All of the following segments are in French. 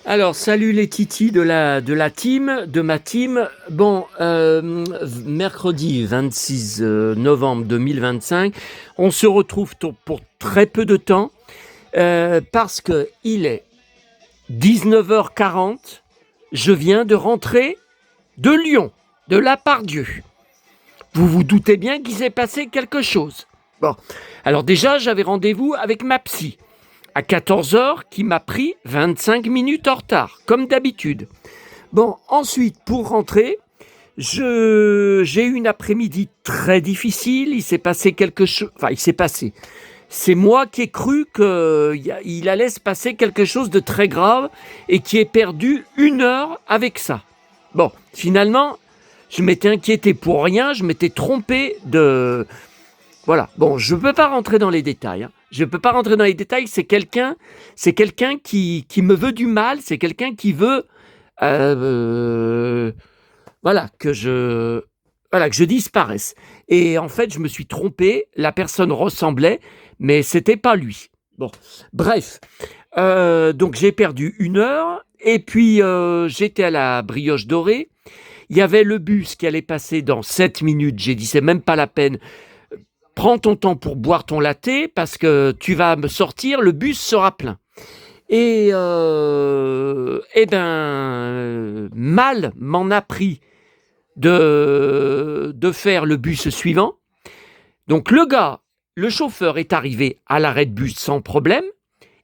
Alors, salut les titis de ma team. Bon, mercredi 26 novembre 2025, on se retrouve pour très peu de temps parce que il est 19h40. Je viens de rentrer de Lyon, de la Part-Dieu. Vous vous doutez bien qu'il s'est passé quelque chose. Bon, alors déjà, j'avais rendez-vous avec ma psy à 14h qui m'a pris 25 minutes en retard, comme d'habitude. Bon, ensuite, pour rentrer, j'ai eu une après-midi très difficile. Il s'est passé quelque chose. Enfin, il s'est passé. C'est moi qui ai cru qu'il allait se passer quelque chose de très grave et qui ai perdu 1 heure avec ça. Bon, finalement, je m'étais inquiété pour rien. Je m'étais trompé de... Voilà. Bon, je ne peux pas rentrer dans les détails. Je ne peux pas rentrer dans les détails. C'est quelqu'un qui me veut du mal. C'est quelqu'un qui veut... voilà, que je disparaisse. Et en fait, je me suis trompé. La personne ressemblait, mais c'était pas lui. Bon, bref. Donc, j'ai perdu 1 heure. Et puis, j'étais à la Brioche Dorée. Il y avait le bus qui allait passer dans 7 minutes. J'ai dit, c'est même pas la peine. Prends ton temps pour boire ton latte parce que tu vas me sortir, le bus sera plein. Et mal m'en a pris de faire le bus suivant. Donc le chauffeur est arrivé à l'arrêt de bus sans problème.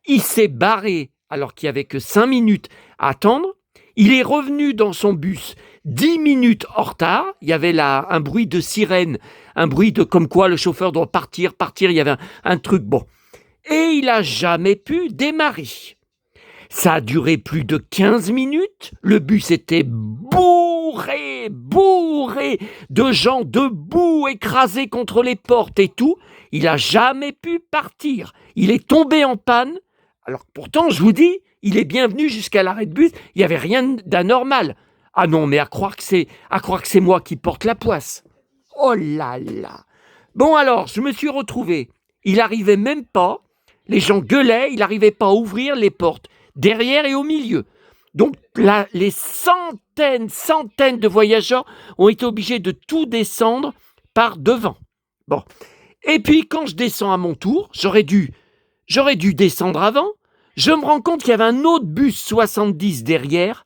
Il s'est barré alors qu'il n'y avait que 5 minutes à attendre. Il est revenu dans son bus 10 minutes en retard. Il y avait là un bruit de sirène, un bruit de comme quoi le chauffeur doit partir. Il y avait un truc bon. Et il n'a jamais pu démarrer. Ça a duré plus de 15 minutes. Le bus était bourré de gens debout, écrasés contre les portes et tout. Il n'a jamais pu partir. Il est tombé en panne. Alors pourtant, je vous dis, il est bien venu jusqu'à l'arrêt de bus. Il n'y avait rien d'anormal. Ah non, mais à croire que c'est moi qui porte la poisse. Oh là là. Bon alors, je me suis retrouvé. Il n'arrivait même pas. Les gens gueulaient. Il n'arrivait pas à ouvrir les portes. Derrière et au milieu. Donc là, les centaines de voyageurs ont été obligés de tout descendre par devant. Bon. Et puis, quand je descends à mon tour, j'aurais dû descendre avant. Je me rends compte qu'il y avait un autre bus 70 derrière,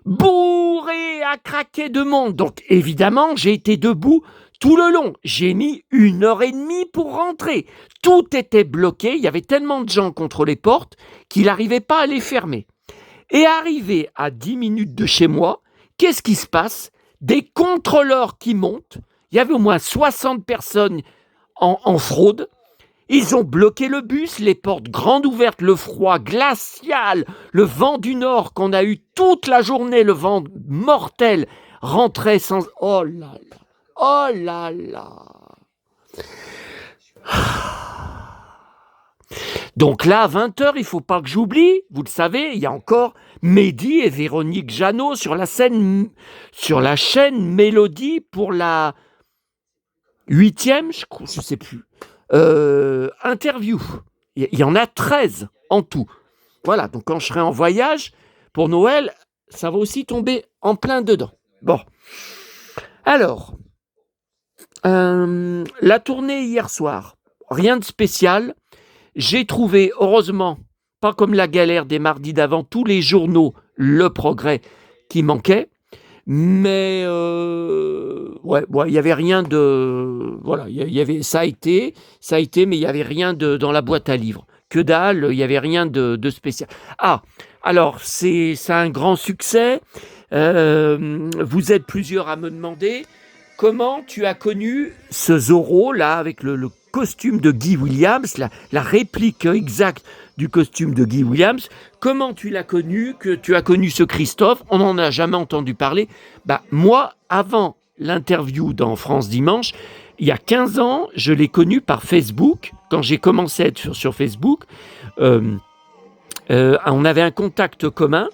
bourré à craquer de monde. Donc, évidemment, j'ai été debout tout le long. J'ai mis 1 heure et demie pour rentrer. Tout était bloqué. Il y avait tellement de gens contre les portes qu'il n'arrivait pas à les fermer. Et arrivé à 10 minutes de chez moi, qu'est-ce qui se passe? Des contrôleurs qui montent. Il y avait au moins 60 personnes en fraude. Ils ont bloqué le bus, les portes grandes ouvertes, le froid glacial, le vent du nord qu'on a eu toute la journée, le vent mortel, rentrait sans... Oh là là, oh là là. Donc là, à 20h, il ne faut pas que j'oublie, vous le savez, il y a encore Mehdi et Véronique Jeannot sur la chaîne Mélodie pour la 8e, je ne sais plus. Interview. Il y en a 13 en tout. Voilà, donc quand je serai en voyage pour Noël, ça va aussi tomber en plein dedans. Bon. Alors, la tournée hier soir, rien de spécial. J'ai trouvé, heureusement, pas comme la galère des mardis d'avant, tous les journaux, Le Progrès qui manquait. Mais il y avait rien de voilà, ça a été, mais il y avait rien dans la boîte à livres. Que dalle, il y avait rien de spécial. Ah, alors ça a un grand succès. Vous êtes plusieurs à me demander comment tu as connu ce Zorro là avec le costume de Guy Williams, la réplique exacte du costume de Guy Williams. Comment tu l'as connu, que tu as connu ce Christophe? On n'en a jamais entendu parler. Moi, avant l'interview dans France Dimanche, il y a 15 ans, je l'ai connu par Facebook. Quand j'ai commencé à être sur Facebook, on avait un contact commun.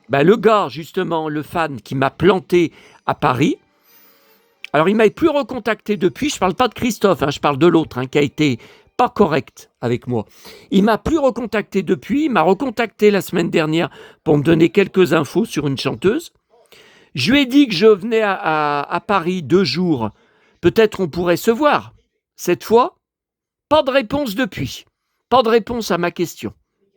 Le gars, justement, le fan qui m'a planté à Paris, alors il ne m'avait plus recontacté depuis. Je ne parle pas de Christophe, je parle de l'autre qui a été pas correct avec moi. Il m'a plus recontacté depuis, il m'a recontacté la semaine dernière pour me donner quelques infos sur une chanteuse. Je lui ai dit que je venais à Paris 2 jours. Peut-être on pourrait se voir. Cette fois, pas de réponse depuis. Pas de réponse à ma question.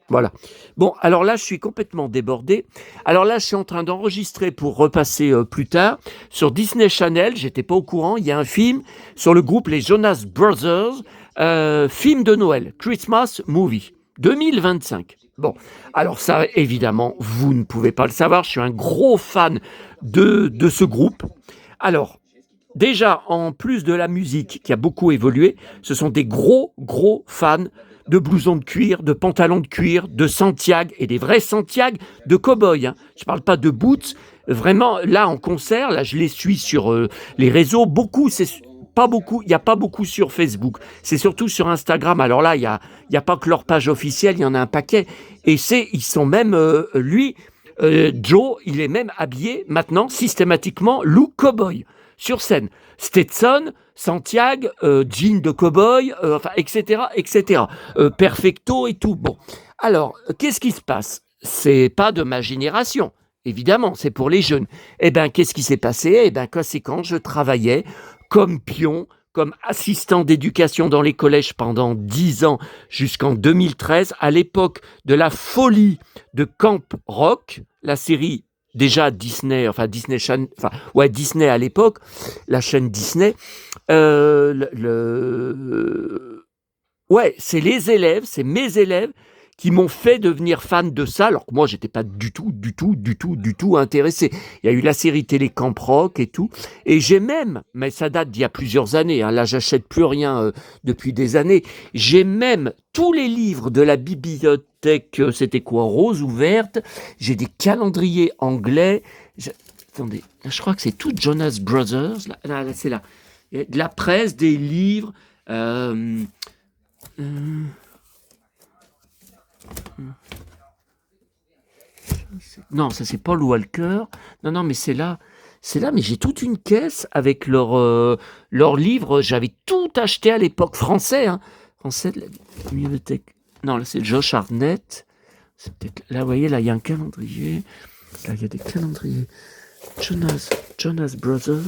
Voilà. Bon, alors là, je suis complètement débordé. Alors là, je suis en train d'enregistrer pour repasser plus tard. Sur Disney Channel, j'étais pas au courant, il y a un film sur le groupe Les Jonas Brothers, film de Noël, Christmas Movie, 2025. Bon, alors ça, évidemment, vous ne pouvez pas le savoir, je suis un gros fan de ce groupe. Alors, déjà, en plus de la musique qui a beaucoup évolué, ce sont des gros fans de blousons de cuir, de pantalons de cuir, de Santiago, et des vrais Santiago de cow-boy. Hein. Je ne parle pas de boots. Vraiment, là, en concert, là, je les suis sur les réseaux. Beaucoup, c'est pas beaucoup. Il n'y a pas beaucoup sur Facebook. C'est surtout sur Instagram. Alors là, il y a pas que leur page officielle, il y en a un paquet. Et ils sont même, Joe, il est même habillé maintenant systématiquement look cow-boy sur scène. Stetson, Santiago, jean de cow-boy, enfin, etc., etc. Perfecto et tout. Bon, alors, qu'est-ce qui se passe? C'est pas de ma génération, évidemment, c'est pour les jeunes. Eh bien, qu'est-ce qui s'est passé? Eh bien, conséquent, je travaillais comme pion, comme assistant d'éducation dans les collèges pendant 10 ans jusqu'en 2013, à l'époque de la folie de Camp Rock, la série déjà Disney, enfin Disney Channel, enfin ouais Disney à l'époque, la chaîne Disney. Ouais, c'est mes élèves qui m'ont fait devenir fan de ça, alors que moi j'étais pas du tout intéressé. Il y a eu la série télé Camp Rock et tout, et j'ai même, mais ça date d'il y a plusieurs années, hein, là j'achète plus rien depuis des années, j'ai même tous les livres de la bibliothèque, c'était quoi, rose ou verte, j'ai des calendriers anglais, attendez, là, je crois que c'est tout Jonas Brothers, là, c'est là, de la presse, des livres, non, ça c'est Paul Walker. Non, mais c'est là, mais j'ai toute une caisse avec leurs livres. J'avais tout acheté à l'époque, français, hein. Français de la bibliothèque. Non, là c'est Josh Hartnett. C'est peut-être là, vous voyez, là il y a un calendrier. Là il y a des calendriers. Jonas Brothers.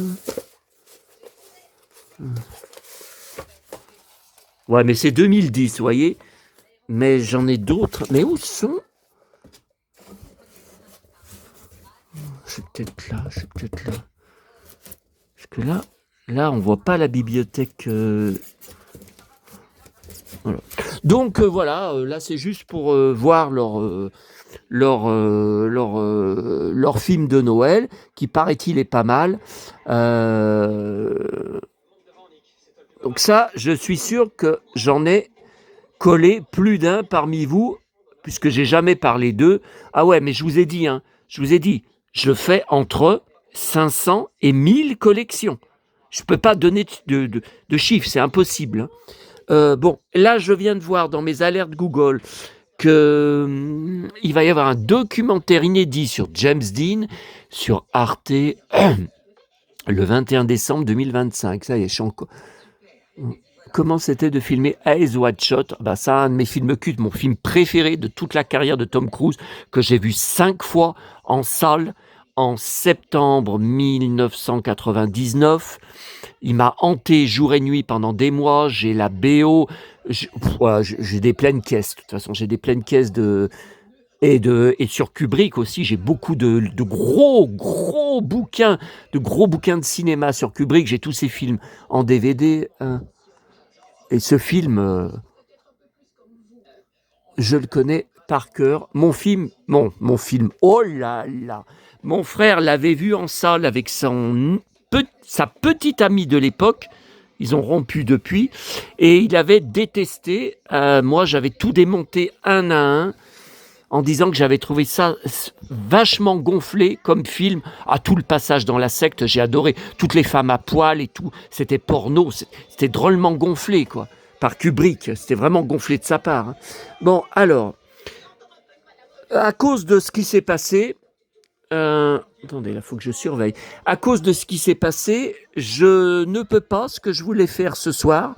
Ouais, mais c'est 2010, vous voyez. Mais j'en ai d'autres. Mais où sont? C'est peut-être là. Parce que là, on voit pas la bibliothèque. Voilà. Donc voilà, là c'est juste pour voir leur film de Noël, qui paraît-il est pas mal. Donc ça, je suis sûr que j'en ai collé plus d'un parmi vous, puisque j'ai jamais parlé d'eux. Ah ouais, mais je vous ai dit, je fais entre 500 et 1000 collections. Je ne peux pas donner de chiffres, c'est impossible. Hein. Bon, là, je viens de voir dans mes alertes Google qu'il va y avoir un documentaire inédit sur James Dean, sur Arte, le 21 décembre 2025. Ça y est, je suis encore... Comment c'était de filmer Eyes Wide Shut? Bah, c'est un de mes films cultes, mon film préféré de toute la carrière de Tom Cruise, que j'ai vu 5 fois en salle en septembre 1999. Il m'a hanté jour et nuit pendant des mois. J'ai la BO, j'ai des pleines caisses. De toute façon, j'ai des pleines caisses et sur Kubrick aussi, j'ai beaucoup de gros bouquins, de cinéma sur Kubrick. J'ai tous ces films en DVD. Hein. Et ce film, je le connais par cœur. Mon film, oh là là, mon frère l'avait vu en salle avec sa petite amie de l'époque. Ils ont rompu depuis. Et il avait détesté. Moi, j'avais tout démonté un à un, en disant que j'avais trouvé ça vachement gonflé comme film. Ah, tout le passage dans la secte, j'ai adoré. Toutes les femmes à poil et tout, c'était porno, c'était drôlement gonflé, quoi. Par Kubrick, c'était vraiment gonflé de sa part. Hein. Bon, alors, à cause de ce qui s'est passé, attendez, là, il faut que je surveille. À cause de ce qui s'est passé, je ne peux pas ce que je voulais faire ce soir.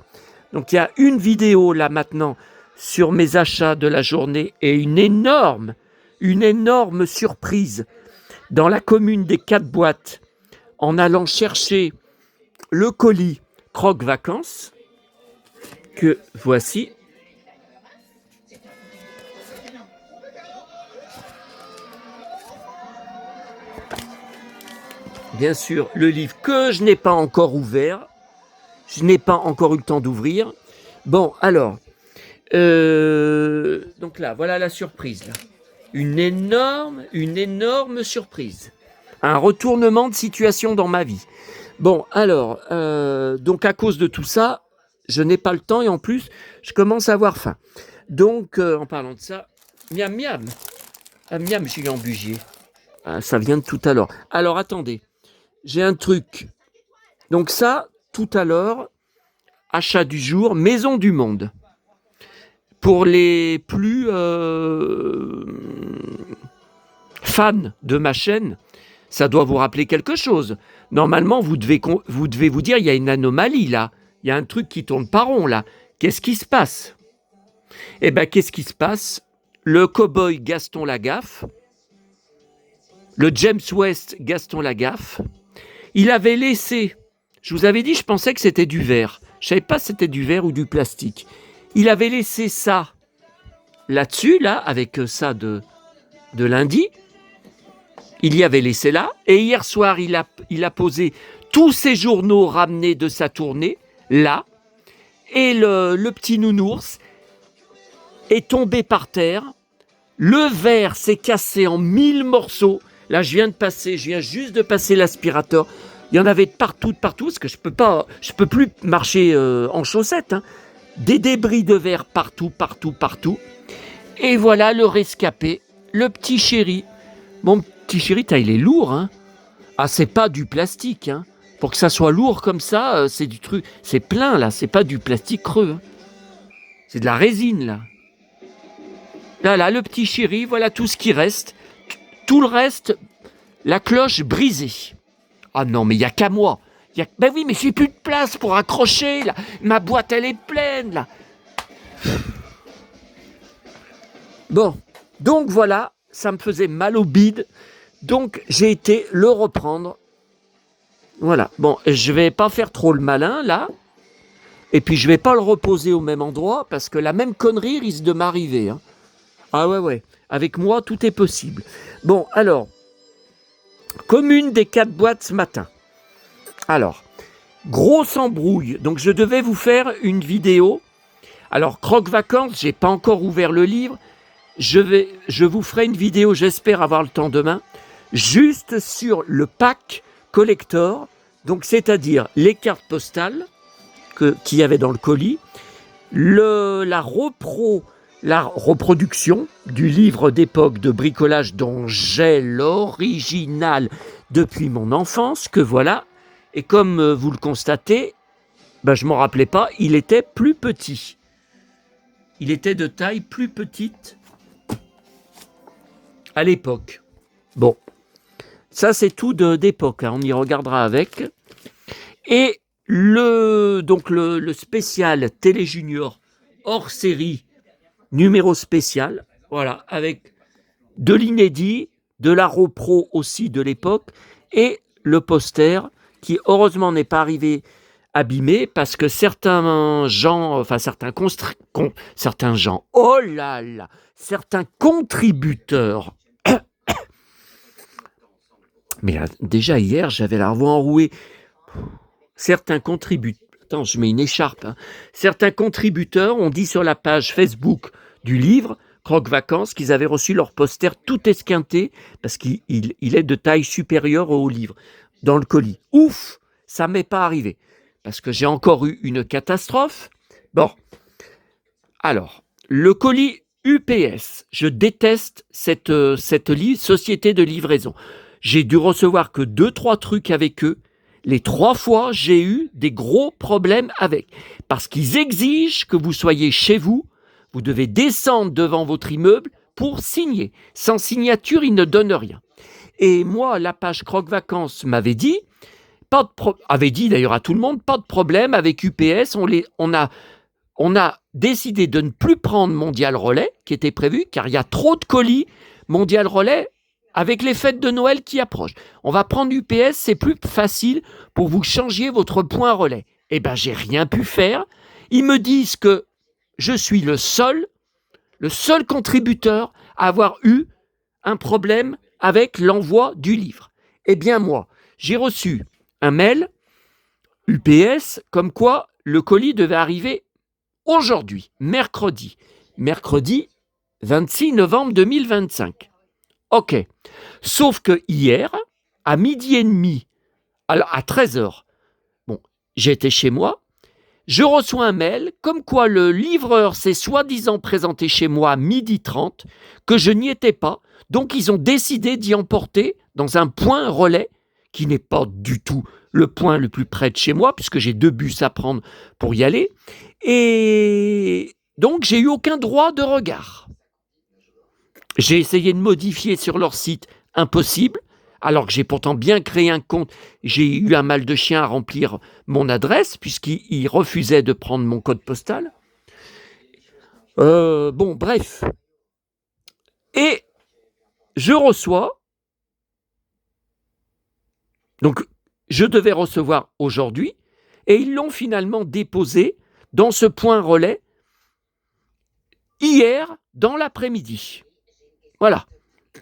Donc il y a une vidéo là maintenant sur mes achats de la journée et une énorme surprise dans la commune des 4 boîtes en allant chercher le colis Croque Vacances que voici. Bien sûr, le livre que je n'ai pas encore ouvert. Je n'ai pas encore eu le temps d'ouvrir. Bon, alors, donc là, voilà la surprise. Là. Une énorme surprise. Un retournement de situation dans ma vie. Bon, alors, donc à cause de tout ça, je n'ai pas le temps et en plus, je commence à avoir faim. Donc, en parlant de ça, miam miam. Ah, miam, Julien Bugier. Ah, ça vient de tout à l'heure. Alors, attendez. J'ai un truc. Donc ça, tout à l'heure, achat du jour, Maison du Monde. Pour les plus fans de ma chaîne, ça doit vous rappeler quelque chose. Normalement, vous devez vous dire, il y a une anomalie là. Il y a un truc qui tourne pas rond là. Qu'est-ce qui se passe? Eh bien, qu'est-ce qui se passe? Le cow-boy Gaston Lagaffe, le James West Gaston Lagaffe, il avait laissé, je vous avais dit, je pensais que c'était du verre. Je ne savais pas si c'était du verre ou du plastique. Il avait laissé ça là-dessus, là, avec ça de lundi. Il y avait laissé là. Et hier soir, il a posé tous ses journaux ramenés de sa tournée, là. Et le petit nounours est tombé par terre. Le verre s'est cassé en 1000 morceaux. Là, je viens juste de passer l'aspirateur. Il y en avait de partout, parce que je peux plus marcher en chaussettes. Hein. Des débris de verre partout. Et voilà le rescapé, le petit chéri. Mon petit chéri, il est lourd. Hein. Ah, c'est pas du plastique. Hein. Pour que ça soit lourd comme ça, c'est du truc. C'est plein là, c'est pas du plastique creux. Hein. C'est de la résine là. Là, le petit chéri, voilà tout ce qui reste. Tout le reste, la cloche brisée. Ah non, mais il n'y a qu'à moi. Ben oui, mais j'ai plus de place pour accrocher. Là. Ma boîte, elle est pleine. Là. Bon, donc voilà, ça me faisait mal au bide. Donc j'ai été le reprendre. Voilà, bon, je vais pas faire trop le malin, là. Et puis je vais pas le reposer au même endroit, parce que la même connerie risque de m'arriver. Hein. Ah ouais. Avec moi, tout est possible. Bon, alors, commune des 4 boîtes ce matin. Alors, grosse embrouille. Donc, je devais vous faire une vidéo. Alors, Croque Vacances, j'ai pas encore ouvert le livre. Je vous ferai une vidéo, j'espère avoir le temps demain, juste sur le pack collector. Donc, c'est-à-dire les cartes postales qu'il y avait dans le colis, la reproduction du livre d'époque de bricolage dont j'ai l'original depuis mon enfance, que voilà. Et comme vous le constatez, je ne m'en rappelais pas, il était plus petit. Il était de taille plus petite à l'époque. Bon, ça c'est tout d'époque, hein, on y regardera avec. Et le spécial Télé Junior hors série, numéro spécial, voilà, avec de l'inédit, de la repro aussi de l'époque, et le poster qui heureusement n'est pas arrivé abîmé parce que certains contributeurs, mais là, déjà hier j'avais la voix enrouée, certains contributeurs ont dit sur la page Facebook du livre Croque Vacances qu'ils avaient reçu leur poster tout esquinté parce qu'il est de taille supérieure au livre dans le colis. Ouf, ça m'est pas arrivé parce que j'ai encore eu une catastrophe. Bon, alors le colis UPS, je déteste cette société de livraison. J'ai dû recevoir que 2-3 trucs avec eux. Les 3 fois, j'ai eu des gros problèmes avec. Parce qu'ils exigent que vous soyez chez vous, vous devez descendre devant votre immeuble pour signer. Sans signature, ils ne donnent rien. Et moi, la page Croque Vacances m'avait dit, avait dit d'ailleurs à tout le monde, pas de problème avec UPS, on a on a décidé de ne plus prendre Mondial Relais, qui était prévu, car il y a trop de colis Mondial Relais avec les fêtes de Noël qui approchent. On va prendre UPS, c'est plus facile pour vous changiez votre point relais. Eh bien, j'ai rien pu faire. Ils me disent que je suis le seul contributeur à avoir eu un problème avec l'envoi du livre. Eh bien, moi, j'ai reçu un mail UPS comme quoi le colis devait arriver aujourd'hui, mercredi 26 novembre 2025. Ok. Sauf que hier, à 12h30, alors à 13h, bon, j'étais chez moi, je reçois un mail comme quoi le livreur s'est soi-disant présenté chez moi à 12h30, que je n'y étais pas, donc ils ont décidé d'y emporter dans un point relais qui n'est pas du tout le point le plus près de chez moi, puisque j'ai 2 bus à prendre pour y aller, et donc j'ai eu aucun droit de regard. J'ai essayé de modifier sur leur site, impossible, alors que j'ai pourtant bien créé un compte. J'ai eu un mal de chien à remplir mon adresse, puisqu'ils refusaient de prendre mon code postal. Bon, bref. Et je reçois, donc je devais recevoir aujourd'hui, et ils l'ont finalement déposé dans ce point relais hier dans l'après-midi. Voilà.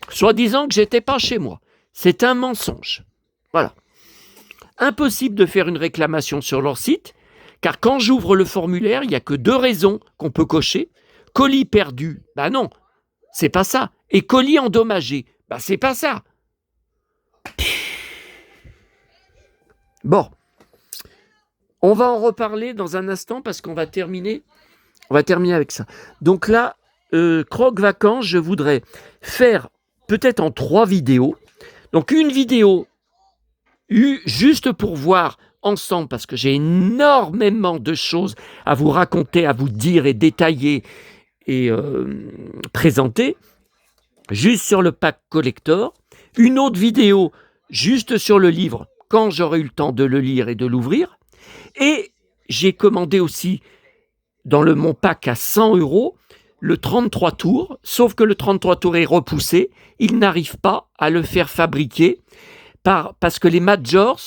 Soi-disant que j'étais pas chez moi. C'est un mensonge. Voilà. Impossible de faire une réclamation sur leur site, car quand j'ouvre le formulaire, il n'y a que 2 raisons qu'on peut cocher. Colis perdu, ben non, c'est pas ça. Et colis endommagé, ben c'est pas ça. Bon, on va en reparler dans un instant parce qu'on va terminer. On va terminer avec ça. Donc là, Croque Vacances, je voudrais faire peut-être en 3 vidéos. Donc une vidéo juste pour voir ensemble, parce que j'ai énormément de choses à vous raconter, à vous dire et détailler et présenter, juste sur le pack collector. Une autre vidéo juste sur le livre, quand j'aurai eu le temps de le lire et de l'ouvrir. Et j'ai commandé aussi dans mon pack à 100 € le 33 tours, sauf que le 33 tours est repoussé. Ils n'arrivent pas à le faire fabriquer parce que les majors,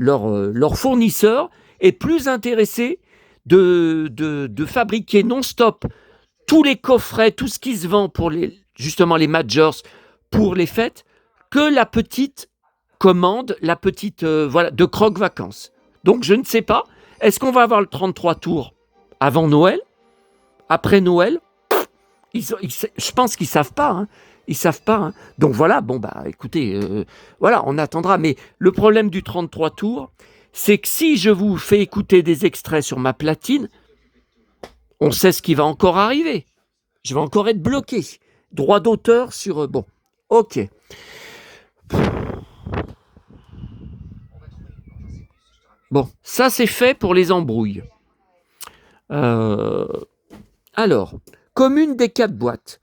leur fournisseur est plus intéressé de fabriquer non-stop tous les coffrets, tout ce qui se vend pour justement les majors pour les fêtes, que la petite commande, de Croque Vacances. Donc je ne sais pas, est-ce qu'on va avoir le 33 tours avant Noël, après Noël? Je pense qu'ils savent pas, hein. Ils savent pas, hein. Donc voilà, bon bah écoutez, voilà, on attendra. Mais le problème du 33 tours, c'est que si je vous fais écouter des extraits sur ma platine, on sait ce qui va encore arriver. Je vais encore être bloqué. Droit d'auteur sur... bon, ok. Bon, ça c'est fait pour les embrouilles. Alors, commune des 4 boîtes.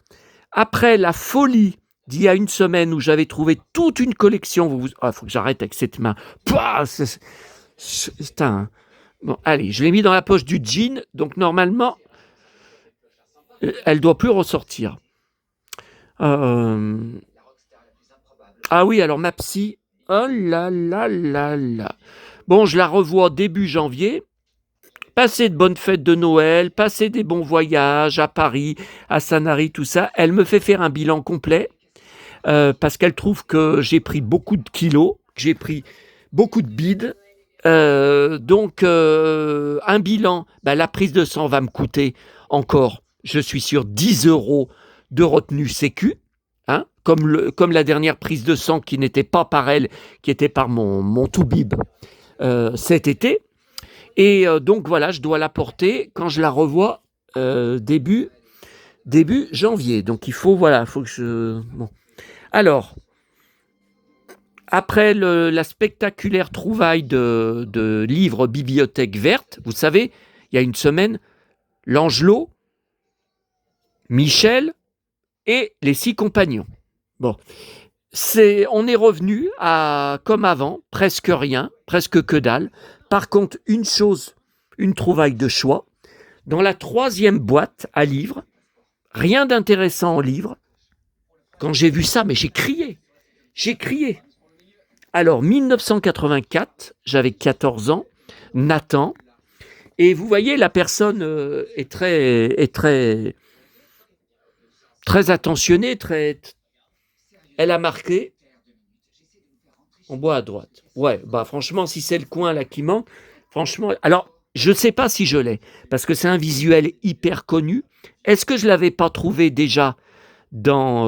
Après la folie d'il y a une semaine où j'avais trouvé toute une collection, faut que j'arrête avec cette main. Pouah, putain. Bon, allez, je l'ai mis dans la poche du jean, donc normalement, elle ne doit plus ressortir. Ah oui, alors ma psy, oh là là là là. Bon, je la revois début janvier. Passer de bonnes fêtes de Noël, passer des bons voyages à Paris, à Sanary, tout ça. Elle me fait faire un bilan complet parce qu'elle trouve que j'ai pris beaucoup de kilos, que j'ai pris beaucoup de bides. Donc, un bilan, la prise de sang va me coûter encore, je suis sûr, 10 € de retenue sécu, hein, comme la dernière prise de sang qui n'était pas par elle, qui était par mon Toubib cet été. Et donc voilà, je dois la porter quand je la revois début janvier. Donc il faut que je... Bon. Alors, après la spectaculaire trouvaille de livres Bibliothèque verte, vous savez, il y a une semaine, Langelot, Michel et les 6 compagnons. Bon, on est revenu à comme avant, presque rien, presque que dalle. Par contre, une chose une trouvaille de choix. Dans la 3e boîte à livres, rien d'intéressant en livre. Quand j'ai vu ça, mais j'ai crié. J'ai crié. Alors, 1984, j'avais 14 ans, Nathan, et vous voyez, la personne est très attentionnée, elle a marqué en bois à droite. Ouais, bah franchement, si c'est le coin là qui manque, franchement, alors, je ne sais pas si je l'ai, parce que c'est un visuel hyper connu. Est-ce que je ne l'avais pas trouvé déjà dans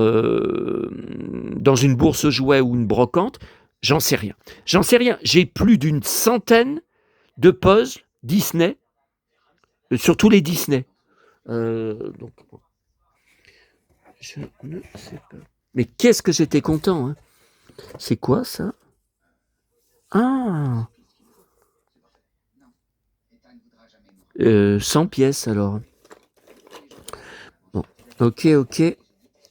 une bourse aux jouets ou une brocante? J'en sais rien. J'ai plus d'une centaine de puzzles Disney, sur tous les Disney. Donc, je ne sais pas. Mais qu'est-ce que j'étais content, hein. C'est quoi ça? Ah, 100 pièces alors. Bon, ok.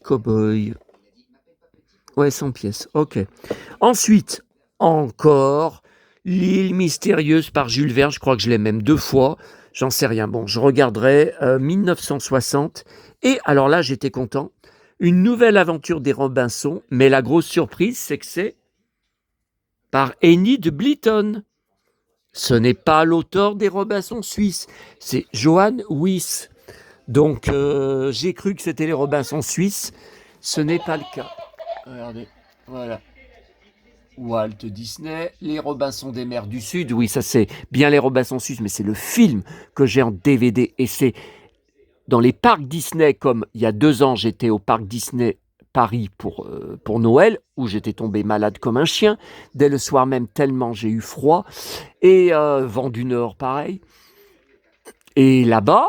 Cowboy. Ouais, 100 pièces. Ok. Ensuite, encore, L'île mystérieuse par Jules Verne. Je crois que je l'ai même 2 fois. J'en sais rien. Bon, je regarderai 1960. Et alors là, j'étais content. Une nouvelle aventure des Robinson. Mais la grosse surprise, c'est que c'est par Enid Blyton. Ce n'est pas l'auteur des Robinson suisses. C'est Johan Wyss. Donc, j'ai cru que c'était les Robinson suisses. Ce n'est pas le cas. Regardez, voilà. Walt Disney, les Robinson des mers du Sud. Oui, ça c'est bien les Robinson suisses, mais c'est le film que j'ai en DVD. Et c'est dans les parcs Disney, comme il y a 2 ans, j'étais au parc Disney Paris pour Noël, où j'étais tombé malade comme un chien. Dès le soir même, tellement j'ai eu froid. Et vent du Nord, pareil. Et là-bas,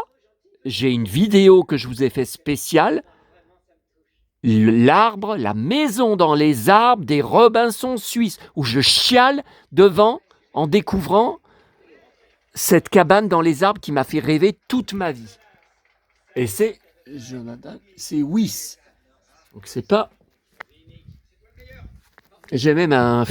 j'ai une vidéo que je vous ai fait spéciale. L'arbre, la maison dans les arbres des Robinson suisses, où je chiale devant en découvrant cette cabane dans les arbres qui m'a fait rêver toute ma vie. Et c'est Jonathan, c'est Wyss. Donc c'est pas. J'ai même un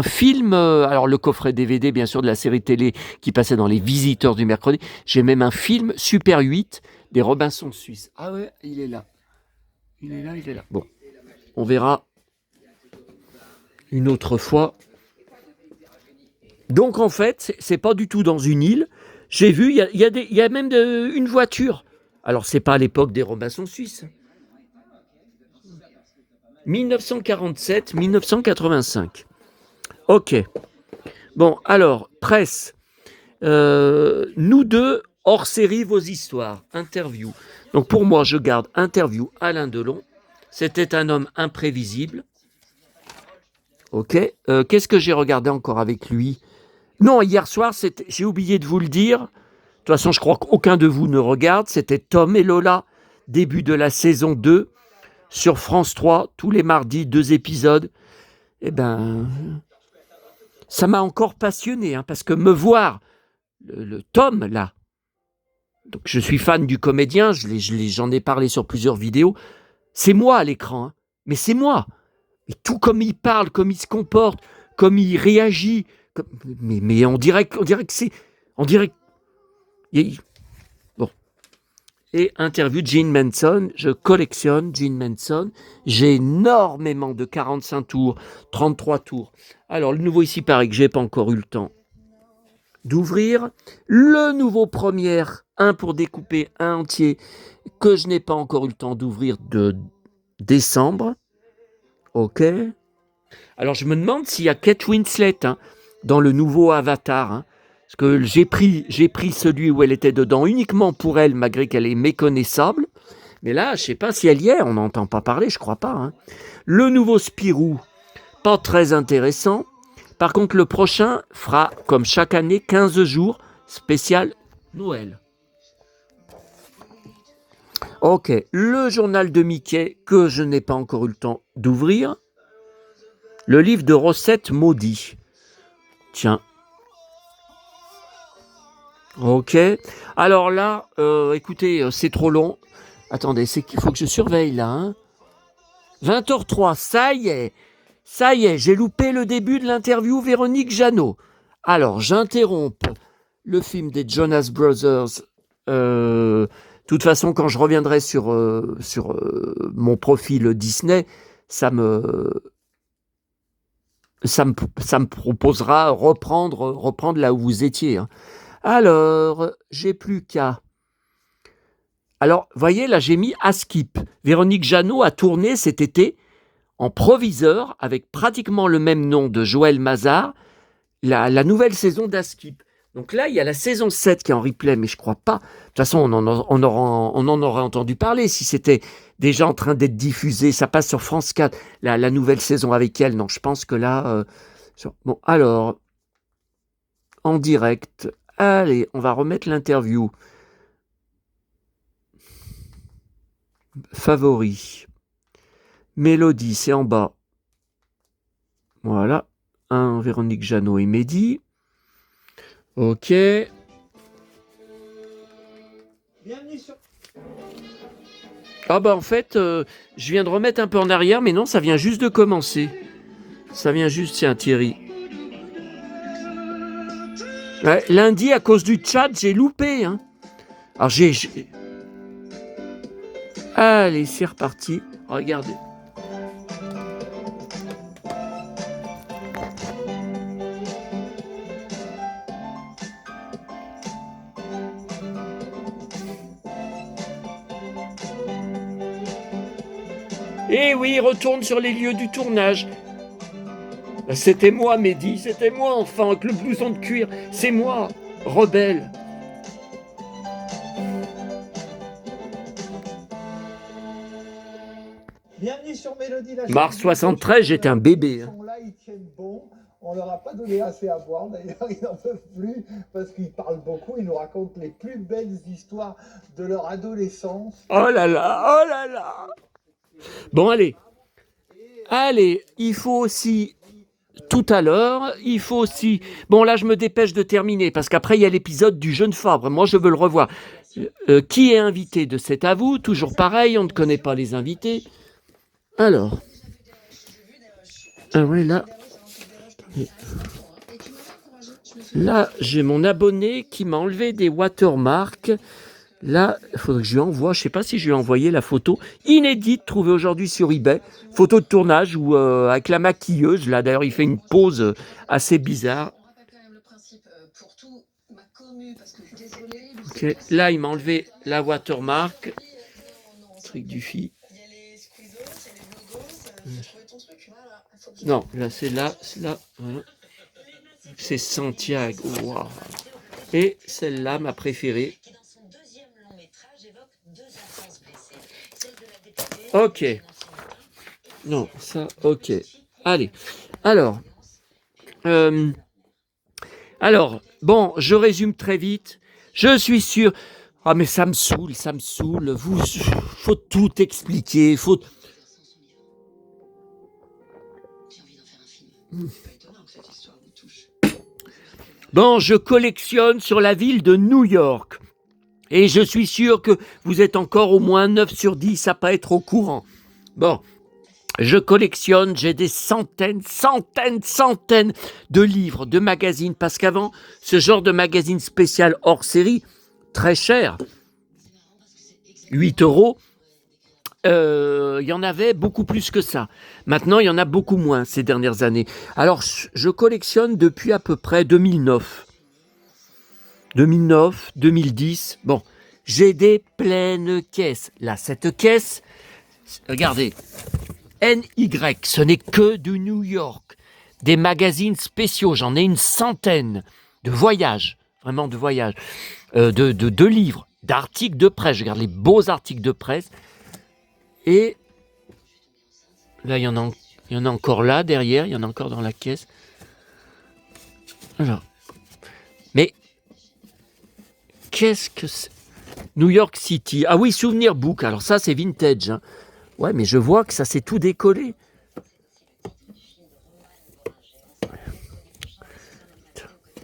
film, alors le coffret DVD bien sûr de la série télé qui passait dans Les Visiteurs du mercredi. J'ai même un film Super 8 des Robinson suisses. Ah ouais, il est là. Il est là. Bon, on verra une autre fois. Donc en fait, c'est pas du tout dans une île. J'ai vu, il y a même une voiture. Alors c'est pas à l'époque des Robinson suisses. 1947-1985. Ok. Bon, alors, presse. Nous deux, hors série, vos histoires. Interview. Donc pour moi, je garde interview Alain Delon. C'était un homme imprévisible. Ok. Qu'est-ce que j'ai regardé encore avec lui? Non, hier soir, j'ai oublié de vous le dire. De toute façon, je crois qu'aucun de vous ne regarde. C'était Tom et Lola, début de la saison 2, sur France 3, tous les mardis, 2 épisodes. Eh ben, ça m'a encore passionné, hein, parce que me voir, le Tom, là, donc je suis fan du comédien, j'en ai parlé sur plusieurs vidéos, c'est moi à l'écran, hein, mais c'est moi. Et tout comme il parle, comme il se comporte, comme il réagit, mais on dirait que c'est... On dirait que... Bon. Et interview de Gene Manson, je collectionne Gene Manson, j'ai énormément de 45 tours, 33 tours. Alors le nouveau ici paraît que j'ai pas encore eu le temps d'ouvrir. Le nouveau première, un pour découper, un entier, que je n'ai pas encore eu le temps d'ouvrir de décembre. Ok. Alors je me demande s'il y a Kate Winslet dans le nouveau Avatar. Parce que j'ai pris celui où elle était dedans uniquement pour elle, malgré qu'elle est méconnaissable. Mais là, je ne sais pas si elle y est, on n'entend pas parler, je crois pas. Le nouveau Spirou, pas très intéressant. Par contre, le prochain fera, comme chaque année, 15 jours, spécial Noël. Ok, le journal de Mickey, que je n'ai pas encore eu le temps d'ouvrir. Le livre de recettes maudit. Tiens. Ok. Alors là, écoutez, c'est trop long. Attendez, il faut que je surveille là. 20h03, ça y est, j'ai loupé le début de l'interview Véronique Jeannot. Alors, j'interromps le film des Jonas Brothers. De toute façon, quand je reviendrai sur mon profil Disney, ça me proposera reprendre là où vous étiez. Hein. Alors, j'ai plus qu'à... Alors, voyez, là, j'ai mis à skip. Véronique Jeannot a tourné cet été en proviseur, avec pratiquement le même nom de Joël Mazar, la nouvelle saison d'Askip. Donc là, il y a la saison 7 qui est en replay, mais je crois pas. De toute façon, on en aurait entendu parler si c'était déjà en train d'être diffusé. Ça passe sur France 4, la nouvelle saison avec elle. Non, je pense que là... Bon, alors, en direct, allez, on va remettre l'interview. Favori. Mélodie, c'est en bas. Voilà. Véronique Jeannot et Mehdi. Ok. Bienvenue sur... Ah bah en fait, je viens de remettre un peu en arrière, mais non, ça vient juste de commencer. Ça vient juste, tiens Thierry. Ouais, lundi, à cause du chat, j'ai loupé. Hein. Alors Allez, c'est reparti. Regardez. Eh oui, retourne sur les lieux du tournage. C'était moi, Mehdi, c'était moi, enfin, avec le blouson de cuir. C'est moi, rebelle. Bienvenue sur Mélodie. Mars 73, j'étais un bébé. Hein. Là, ils tiennent bon. On leur a pas donné assez à boire, d'ailleurs, ils n'en peuvent plus, parce qu'ils parlent beaucoup, ils nous racontent les plus belles histoires de leur adolescence. Oh là là, oh là là. Bon, allez, il faut aussi, tout à l'heure, il faut aussi... Bon, là, je me dépêche de terminer, parce qu'après, il y a l'épisode du Jeune Fabre. Moi, je veux le revoir. Qui est invité de C'est à vous? Toujours pareil, on ne connaît pas les invités. Alors... Ah ouais, là... Là, j'ai mon abonné qui m'a enlevé des watermarks. Là, il faudrait que je lui envoie, je ne sais pas si je lui ai envoyé la photo inédite trouvée aujourd'hui sur eBay. Photo de tournage où, avec la maquilleuse. Là, d'ailleurs, il fait une pose assez bizarre. Okay. Là, il m'a enlevé la watermark. Truc du fil. Non, là, c'est là. Voilà. C'est Santiago. Wow. Et celle-là, ma préférée. Ok. Non, ça, ok. Allez. Alors, bon, je résume très vite. Je suis sûr... Ah, mais ça me saoule. Faut tout expliquer. Bon, je collectionne sur la ville de New York. Et je suis sûr que vous êtes encore au moins 9 sur 10 à pas être au courant. Bon, je collectionne, j'ai des centaines de livres, de magazines, parce qu'avant, ce genre de magazine spécial hors série, très cher, 8 €, il y en avait beaucoup plus que ça. Maintenant, il y en a beaucoup moins ces dernières années. Alors, je collectionne depuis à peu près 2009. 2009, 2010, bon, j'ai des pleines caisses. Là, cette caisse, regardez, NY, ce n'est que du New York. Des magazines spéciaux, j'en ai une centaine. De voyages, vraiment de voyages. De livres, d'articles de presse. Je regarde les beaux articles de presse. Et là, il y en a encore là, derrière. Il y en a encore dans la caisse. Alors, mais... Qu'est-ce que c'est? New York City. Ah oui, Souvenir Book. Alors ça, c'est vintage. Hein. Ouais, mais je vois que ça s'est tout décollé.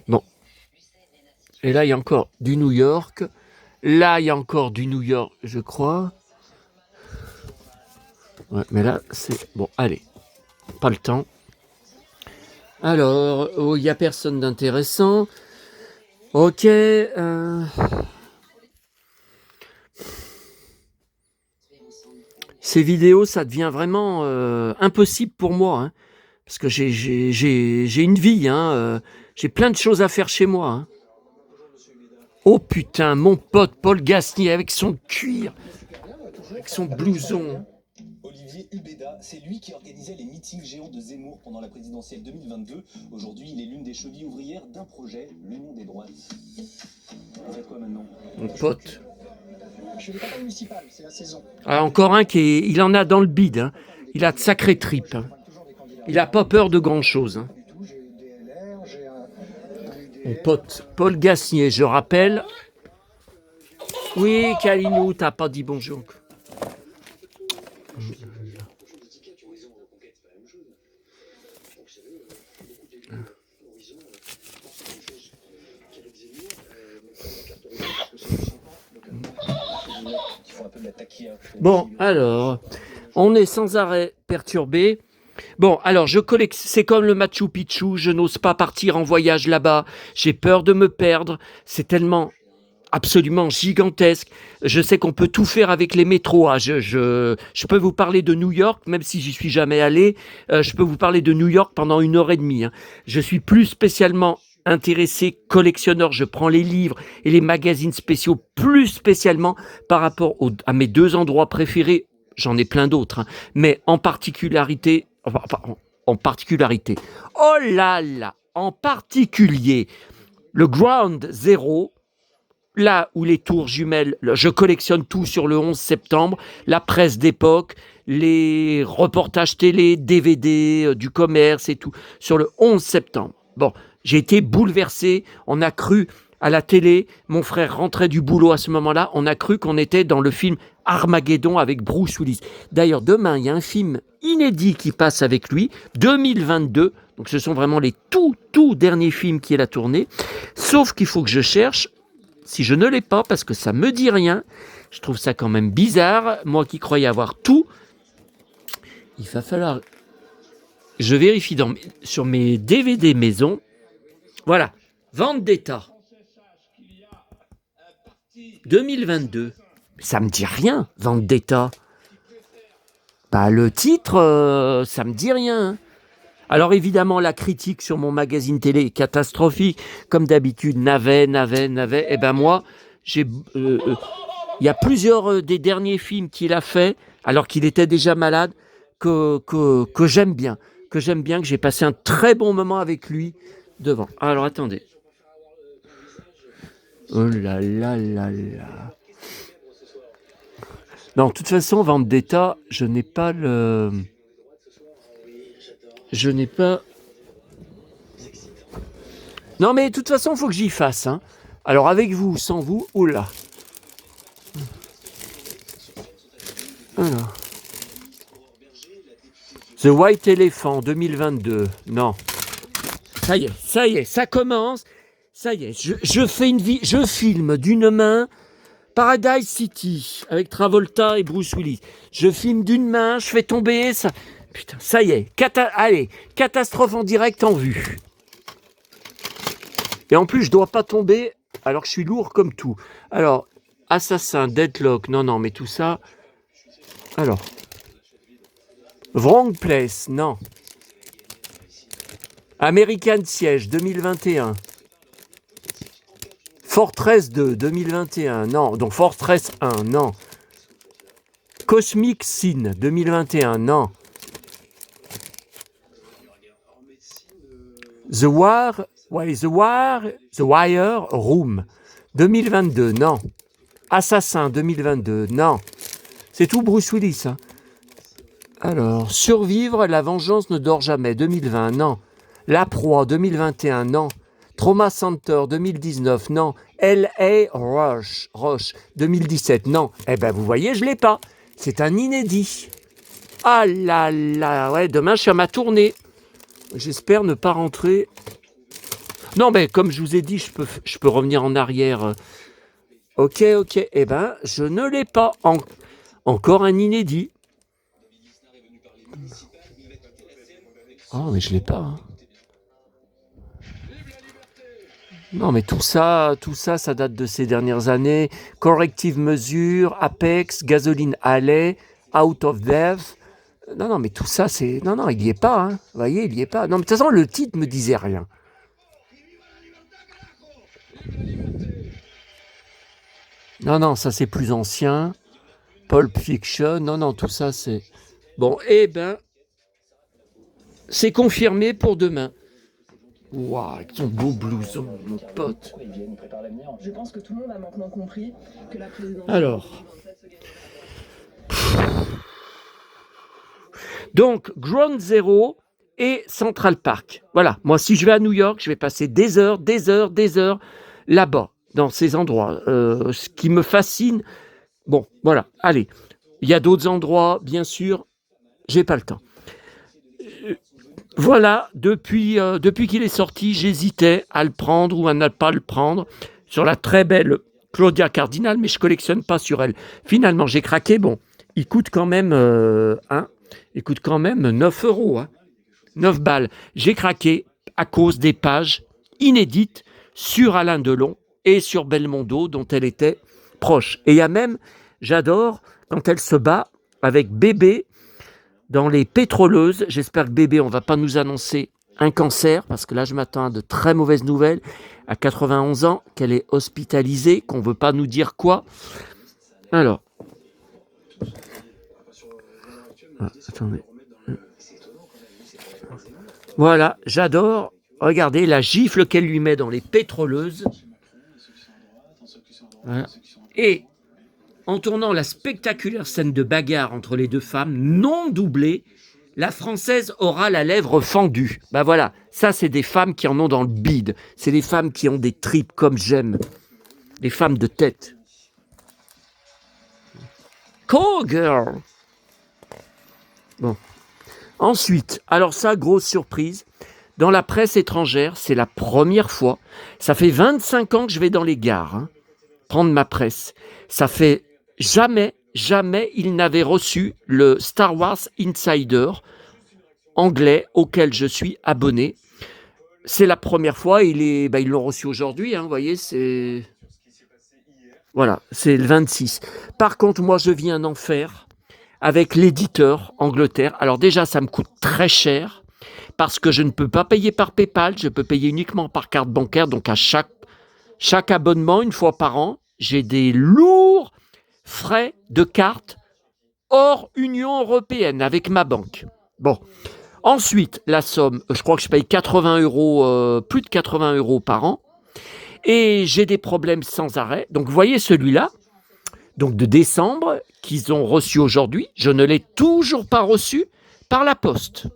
Bon. Et là, il y a encore du New York. Là, il y a encore du New York, je crois. Ouais, mais là, c'est... Bon, allez. Pas le temps. Alors, il n'y a personne d'intéressant. Ok. Ces vidéos, ça devient vraiment impossible pour moi, hein, parce que j'ai une vie, hein, j'ai plein de choses à faire chez moi. Hein. Oh putain, mon pote Paul Gasnier avec son cuir, avec son blouson. Olivier Hubeda, c'est lui qui organisait les meetings géants de Zemmour pendant la présidentielle 2022. Aujourd'hui, il est l'une des chevilles ouvrières d'un projet, l'Union des droites. Vous faites quoi maintenant? Mon pote. Je suis le campagne municipal, c'est la saison. Ah, encore un il en a dans le bide. Hein. Il a de sacrées tripes. Hein. Il n'a pas peur de grand-chose. Hein. Mon pote Paul Gasnier, je rappelle. Oui, Kalinou, t'as pas dit bonjour. Bon, alors, on est sans arrêt perturbé. Bon, alors, c'est comme le Machu Picchu, je n'ose pas partir en voyage là-bas, j'ai peur de me perdre, c'est tellement absolument gigantesque. Je sais qu'on peut tout faire avec les métros. Hein. Je peux vous parler de New York, même si j'y suis jamais allé. Je peux vous parler de New York pendant 1 heure et demie. Hein. Je suis plus spécialement intéressé, collectionneur. Je prends les livres et les magazines spéciaux plus spécialement par rapport à mes 2 endroits préférés. J'en ai plein d'autres, hein. Mais en particularité, en particularité, oh là là, en particulier, le Ground Zero, là où les tours jumelles, je collectionne tout sur le 11 septembre, la presse d'époque, les reportages télé, DVD, du commerce et tout, sur le 11 septembre. Bon, j'ai été bouleversé, on a cru à la télé, mon frère rentrait du boulot à ce moment-là, on a cru qu'on était dans le film Armageddon avec Bruce Willis. D'ailleurs, demain, il y a un film inédit qui passe avec lui, 2022, donc ce sont vraiment les tout derniers films qu'il a tournés, sauf qu'il faut que je cherche. Si je ne l'ai pas, parce que ça me dit rien, je trouve ça quand même bizarre. Moi qui croyais avoir tout, il va falloir... Je vérifie sur mes DVD maison. Voilà, Vendetta 2022. Ça me dit rien, Vendetta. Bah, le titre, ça me dit rien. Alors évidemment, la critique sur mon magazine télé est catastrophique. Comme d'habitude, navet. Eh ben moi, il y a plusieurs des derniers films qu'il a fait, alors qu'il était déjà malade, que j'aime bien. Que j'ai passé un très bon moment avec lui devant. Alors attendez. Oh là là là là. Non, de toute façon, Vendetta, je n'ai pas... Non, mais de toute façon, il faut que j'y fasse. Hein. Alors, avec vous, sans vous, oula. Alors. The White Elephant 2022. Non. Ça y est, ça commence. Ça y est, je filme d'une main Paradise City avec Travolta et Bruce Willis. Je filme d'une main, je fais tomber ça. Putain, ça y est. Allez, catastrophe en direct en vue. Et en plus, je dois pas tomber alors que je suis lourd comme tout. Alors, Assassin, Deadlock, non, mais tout ça... Alors, Wrong Place, non. American Siege, 2021. Fortress 2, 2021, non. Donc Fortress 1, non. Cosmic Sin, 2021, non. The Wire Room, 2022, non. Assassin, 2022, non. C'est tout Bruce Willis, hein. Alors, Survivre, la vengeance ne dort jamais, 2020, non. La proie, 2021, non. Trauma Center, 2019, non. L.A. Rush, 2017, non. Eh ben, vous voyez, je l'ai pas. C'est un inédit. Ah là là, ouais, demain, je suis à ma tournée. J'espère ne pas rentrer. Non, mais comme je vous ai dit, je peux revenir en arrière. Ok. Eh ben, je ne l'ai pas. Encore un inédit. Oh, mais je l'ai pas. Hein. Non, mais tout ça, ça date de ces dernières années. Corrective mesure, Apex, gasoline Alley, out of depth. Non, non, mais tout ça, c'est... Non, non, il n'y est pas, hein. Vous voyez, il n'y est pas. Non, mais de toute façon, le titre me disait rien. Non, non, ça, c'est plus ancien. Pulp Fiction. Non, non, tout ça, c'est... Bon, eh ben, c'est confirmé pour demain. Waouh, avec ton beau blouson, mon pote. Je pense que tout le monde a maintenant compris que la présidence... Alors... Donc, Ground Zero et Central Park. Voilà, moi, si je vais à New York, je vais passer des heures là-bas, dans ces endroits. Ce qui me fascine... Bon, voilà, allez. Il y a d'autres endroits, bien sûr, j'ai pas le temps. Voilà, depuis qu'il est sorti, j'hésitais à le prendre ou à ne pas le prendre sur la très belle Claudia Cardinal, mais je collectionne pas sur elle. Finalement, j'ai craqué. Bon, il coûte quand même 9 €, hein, 9 balles. J'ai craqué à cause des pages inédites sur Alain Delon et sur Belmondo, dont elle était proche. Et il y a même, j'adore, quand elle se bat avec Bébé dans Les Pétroleuses. J'espère que Bébé, on ne va pas nous annoncer un cancer, parce que là, je m'attends à de très mauvaises nouvelles. À 91 ans, qu'elle est hospitalisée, qu'on ne veut pas nous dire quoi. Alors. Ah, attendez. Voilà, j'adore. Regardez la gifle qu'elle lui met dans Les Pétroleuses. Voilà. Et en tournant la spectaculaire scène de bagarre entre les deux femmes, non doublée, la Française aura la lèvre fendue. Ben voilà, ça c'est des femmes qui en ont dans le bide. C'est des femmes qui ont des tripes comme j'aime. Des femmes de tête. Call girl. Bon. Ensuite, alors ça, grosse surprise. Dans la presse étrangère, c'est la première fois. Ça fait 25 ans que je vais dans les gares, hein, prendre ma presse. Ça fait jamais il n'avait reçu le Star Wars Insider anglais auquel je suis abonné. C'est la première fois, ils l'ont reçu aujourd'hui, hein, vous voyez, c'est... Voilà, c'est le 26. Par contre, moi, je viens d'en faire avec l'éditeur Angleterre. Alors déjà, ça me coûte très cher parce que je ne peux pas payer par PayPal, je peux payer uniquement par carte bancaire. Donc à chaque abonnement, une fois par an, j'ai des lourds frais de carte hors Union européenne avec ma banque. Bon. Ensuite, la somme, je crois que je paye 80 €, plus de 80 € par an. Et j'ai des problèmes sans arrêt. Donc, vous voyez celui-là, donc de décembre, qu'ils ont reçu aujourd'hui. Je ne l'ai toujours pas reçu par la poste.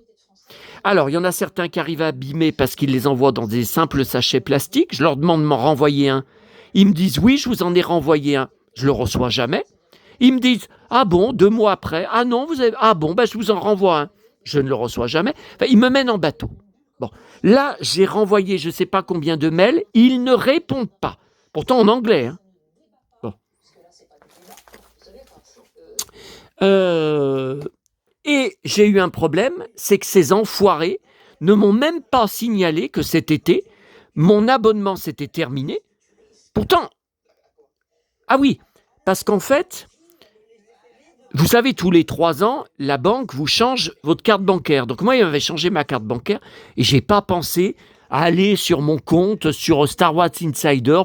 Alors, il y en a certains qui arrivent à abîmer parce qu'ils les envoient dans des simples sachets plastiques. Je leur demande de m'en renvoyer un. Ils me disent, oui, je vous en ai renvoyé un. Je ne le reçois jamais. Ils me disent, ah bon, 2 mois après. Ah non, ah bon, je vous en renvoie un. Je ne le reçois jamais. Enfin, ils me mènent en bateau. Bon, là, j'ai renvoyé je ne sais pas combien de mails. Ils ne répondent pas. Pourtant en anglais. Hein. Bon. Et j'ai eu un problème, c'est que ces enfoirés ne m'ont même pas signalé que cet été, mon abonnement s'était terminé. Pourtant, ah oui, parce qu'en fait, vous savez, tous les 3 ans, la banque vous change votre carte bancaire. Donc moi, il m'avait changé ma carte bancaire et je n'ai pas pensé à aller sur mon compte, sur Star Wars Insider.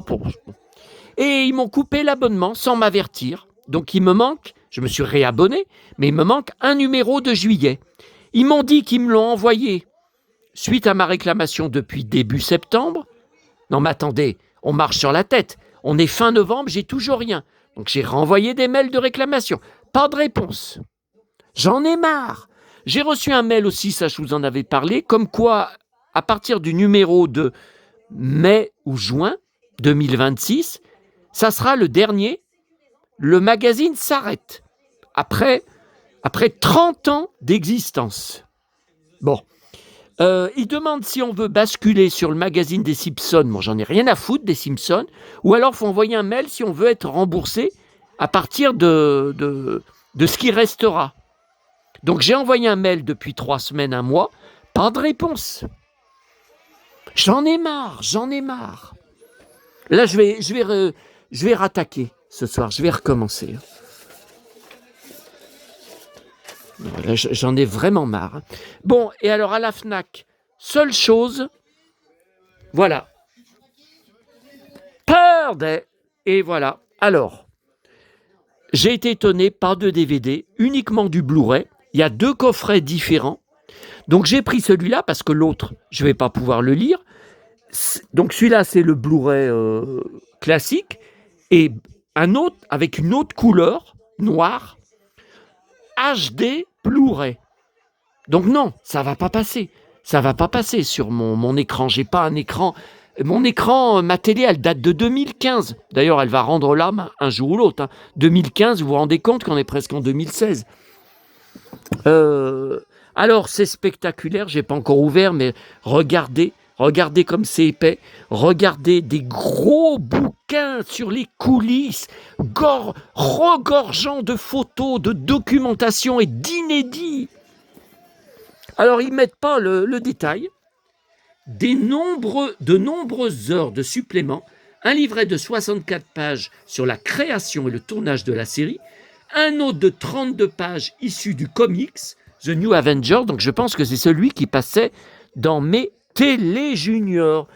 Et ils m'ont coupé l'abonnement sans m'avertir. Donc il me manque, je me suis réabonné, mais il me manque un numéro de juillet. Ils m'ont dit qu'ils me l'ont envoyé suite à ma réclamation depuis début septembre. Non mais attendez, on marche sur la tête. On est fin novembre, j'ai toujours rien. Donc j'ai renvoyé des mails de réclamation. Pas de réponse. J'en ai marre. J'ai reçu un mail aussi, ça je vous en avais parlé, comme quoi, à partir du numéro de mai ou juin 2026, ça sera le dernier. Le magazine s'arrête. Après 30 ans d'existence. Bon. Il demande si on veut basculer sur le magazine des Simpsons. Moi, j'en ai rien à foutre des Simpsons. Ou alors, il faut envoyer un mail si on veut être remboursé à partir de ce qui restera. Donc, j'ai envoyé un mail depuis 3 semaines, 1 mois. Pas de réponse. J'en ai marre. Là, je vais rattaquer ce soir. Je vais recommencer. Là, j'en ai vraiment marre. Bon, et alors à la Fnac, seule chose, voilà. Peur des... Et voilà. Alors, j'ai été étonné, pas de DVD, uniquement du Blu-ray. Il y a 2 coffrets différents. Donc j'ai pris celui-là parce que l'autre, je ne vais pas pouvoir le lire. Donc celui-là, c'est le Blu-ray classique. Et un autre avec une autre couleur, noire, HD Blu-ray. Donc non, ça va pas passer. Ça va pas passer sur mon écran. J'ai pas un écran. Mon écran, ma télé, elle date de 2015. D'ailleurs, elle va rendre l'âme un jour ou l'autre. Hein. 2015, vous vous rendez compte qu'on est presque en 2016. Alors, c'est spectaculaire. J'ai pas encore ouvert, mais regardez comme c'est épais. Regardez des gros bouquins sur les coulisses, regorgeant de photos, de documentation et d'inédits. Alors, ils mettent pas le détail. De nombreuses heures de suppléments, un livret de 64 pages sur la création et le tournage de la série, un autre de 32 pages issu du comics, The New Avengers, donc je pense que c'est celui qui passait dans mes télé juniors.